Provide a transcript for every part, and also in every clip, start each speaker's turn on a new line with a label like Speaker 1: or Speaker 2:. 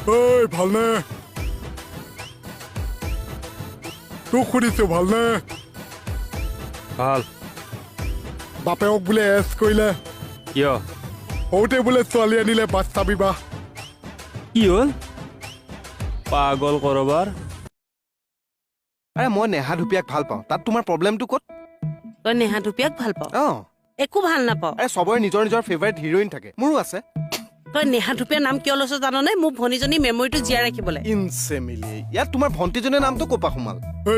Speaker 1: ঐ ভালনে তোক সুধিছো ভালনে
Speaker 2: ভাল
Speaker 1: বাপেকক বোলে এছ কৰিলে
Speaker 2: কিয়
Speaker 1: সৰুতে বোলে ছোৱালী আনিলে বাছ চাবিবা
Speaker 2: কি হ'ল পাগল কৰবাৰ
Speaker 3: আৰে মই নেহা ধুপিয়াক ভাল পাওঁ তাত তোমাৰ প্ৰব্লেমটো ক'ত
Speaker 4: তই নেহা ধুপিয়াক ভাল পাওঁ
Speaker 3: অঁ
Speaker 4: একো ভাল নাপাওঁ
Speaker 3: আৰে চবৰে নিজৰ নিজৰ ফেভাৰিট হিৰইন থাকে মোৰো আছে
Speaker 4: তই নেহা ধুপিয়াৰ নাম কিয় লৈছ জাননে মোৰ ভনীজনী মেমৰিটো জীয়াই ৰাখিবলৈ
Speaker 3: ইনচেমিলি ইয়াত তোমাৰ ভণ্টিজনীৰ নামটো ক'পা সোমাল
Speaker 1: ঐ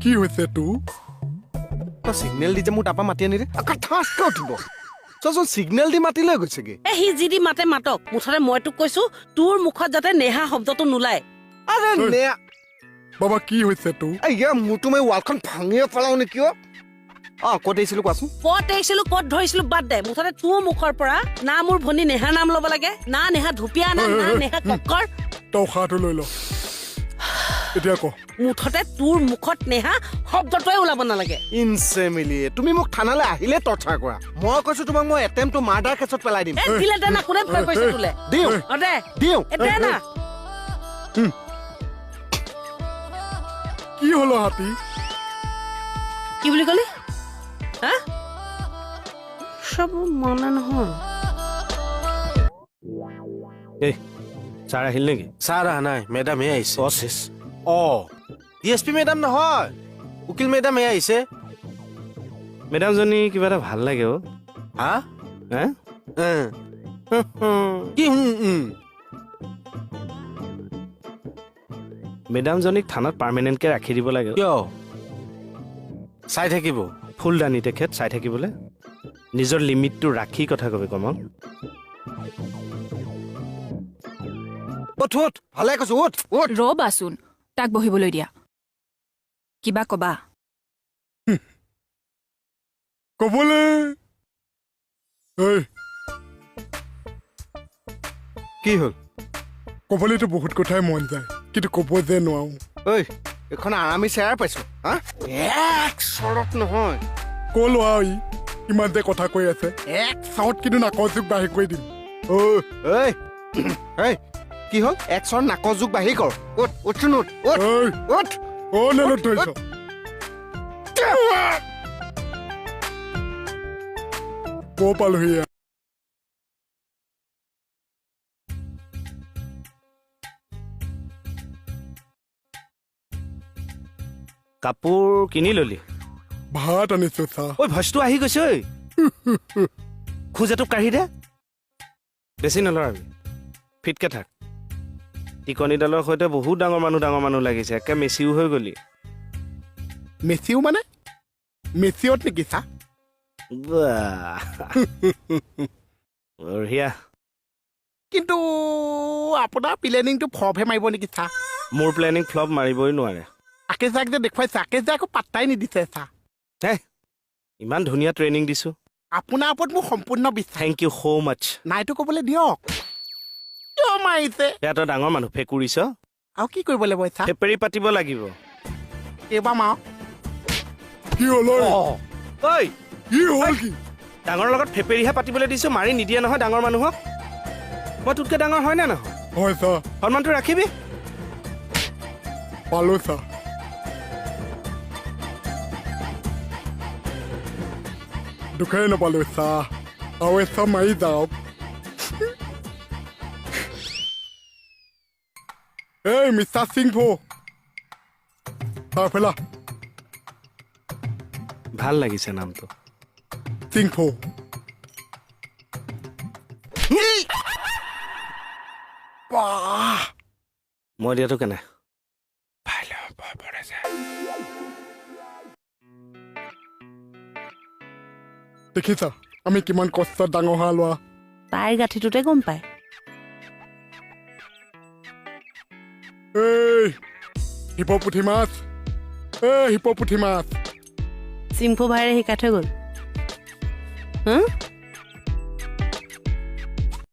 Speaker 1: কি হৈছে তোৰ
Speaker 3: তই চিগনেল দি যে মোৰ তাৰপা মাতি আনিলে আকৌ ঠাচকৈ উঠিব চোৱাচোন চিগনেল দি মাতি লৈ গৈছেগে
Speaker 4: সি যি দি মাতে মাতক মুঠতে মই তোক কৈছো তোৰ মুখত যাতে নেহা শব্দটো নোলায়
Speaker 3: আৰে নেহা
Speaker 1: বাবা কি হৈছে তোৰ
Speaker 3: এয়া মোৰতো মই ৱালখন ভাঙিয়ে পেলাও নেকি অঁ ক'ত আহিছিলো কোৱাচোন
Speaker 4: ক'ত এৰিছিলো ক'ত ধৰিছিলো বাদ দে মুঠতে তোৰ মুখৰ পৰা না মোৰ ভনী নেহাৰ নাম ল'ব লাগে না নেহা ধুপিয়া না নেহা কক্কৰ
Speaker 1: তই উশাহটো লৈ ল এতিয়া ক
Speaker 4: মুঠতে তোৰ মুখত নেহা শব্দটোৱে ওলাব নালাগে
Speaker 3: ইনচেমিলি তুমি মোক থানালৈ আহিলে টৰ্চাৰ কৰা মই কৈছো তোমাক মই এটেম্প টু মাৰ্ডাৰ কেছত পেলাই দিম
Speaker 4: দিলে দে না কোনে ভয় কৰিছে তোলে
Speaker 3: দিওঁ
Speaker 4: দে
Speaker 3: দিওঁ
Speaker 4: দে না
Speaker 1: কি হলো হাতী
Speaker 4: কি বুলি কলি হা সব মনে নহয়
Speaker 2: এই ছাৰ আহিল নেকি
Speaker 3: ছাৰ অহা নাই মেডামে আহিছে
Speaker 2: অশেষ
Speaker 3: অঁ ডিএছপি মেডাম নহয় উকিল মেডামে আহিছে
Speaker 2: মেডামজনী কিবা এটা ভাল লাগে অ'
Speaker 3: হা
Speaker 2: হা
Speaker 3: কি
Speaker 2: মেডামজনীক থানাত পাৰ্মানেণ্টকৈ ৰাখি দিব লাগে
Speaker 3: কিয় চাই থাকিব
Speaker 2: ফুলদানি তেখেত চাই থাকিবলৈ নিজৰ লিমিটটো ৰাখি কথা কবি কমল
Speaker 3: উঠ ভালে কৈছো উঠ
Speaker 5: ৰবাচোন তাক বহিবলৈ দিয়া কিবা কবা
Speaker 1: কবলে
Speaker 3: কি হ'ল
Speaker 1: কবলেতো বহুত কথাই মন যায় কিন্তু কব যে নোৱাৰো
Speaker 3: ঐ এখন আৰামী চেয়াৰ পাইছো হা এক চৰত নহয়
Speaker 1: ক লোৱা ই ইমান যে কথা কৈ আছে এক চাউত কিন্তু নাকৰ যুগ বাঢ়ি কৰি দিম
Speaker 3: ঐ কি হ'ল এক চৰ নাকৰ যুগ বাঢ়ি কৰ উঠচোন উঠ
Speaker 1: নেলত ধৰিছ ক পালোহি
Speaker 2: কাপোৰ কিনি ললি
Speaker 1: ভাত আনিছো চাহ
Speaker 2: ঐ ভইচটো আহি গৈছে ঐ খোজাটো কাঢ়ি দে বেছি নলৰাবি ফিটকে থাক টিকনিডালৰ সৈতে বহুত ডাঙৰ মানুহ লাগিছে একে মেচিও হৈ গলি
Speaker 1: মেচিও মানে মেচিয়ত নেকি চাহ
Speaker 2: বঢ়িয়া
Speaker 1: কিন্তু আপোনাৰ প্লেনিংটো ফ্লপহে মাৰিব নেকি চাহ
Speaker 2: মোৰ প্লেনিং ফ্লপ মাৰিবই নোৱাৰে
Speaker 1: আকে যাক যে দেখুৱাইছে আকে যে আকৌ পাত্তাই নিদিছে চাহ
Speaker 2: ইমান ধুনীয়া ট্ৰেইনিং দিছো
Speaker 1: আপোনাৰ ওপৰত মোৰ সম্পূৰ্ণ বিশ্বাস
Speaker 2: থেংক ইউ সো মাছ
Speaker 1: নাইতো ক'বলৈ দিয়ক কিয় মাৰিছে
Speaker 2: ইয়াত ডাঙৰ মানুহ ফেকুৰিছ
Speaker 1: আৰু কি কৰিব লাগিব চাহ
Speaker 2: ফেপেৰি পাতিব লাগিব
Speaker 1: এইবাৰ মাৰ কি হ'ল
Speaker 2: ঐ
Speaker 1: কি হ'ল কি
Speaker 2: ডাঙৰ লগত ফেপেৰিহে পাতিবলৈ দিছো মাৰি নিদিয়ে নহয় ডাঙৰ মানুহক মই তোতকে ডাঙৰ হয় নে নহয়
Speaker 1: হয় ছাৰ
Speaker 2: সন্মানটো ৰাখিবি
Speaker 1: পালো ছাৰ দুখেই নাপালো চাহ আৰু চাহ মাৰি যাওক এই মিষ্টাৰ সিংভো ফেলা
Speaker 2: ভাল লাগিছে নামটো
Speaker 1: সিংভো
Speaker 2: মই দিয়াটো কেনে
Speaker 1: দেখিছা আমি কিমান কষ্টত ডাঙৰ হোৱা লোৱা
Speaker 4: তাইৰ গাঁঠিটোতে গম পায়
Speaker 1: এই হিপপুঠি মাছ হিপপুঠি মাছ
Speaker 4: চিংফু ভাইৰে শিকাই থৈ গ'ল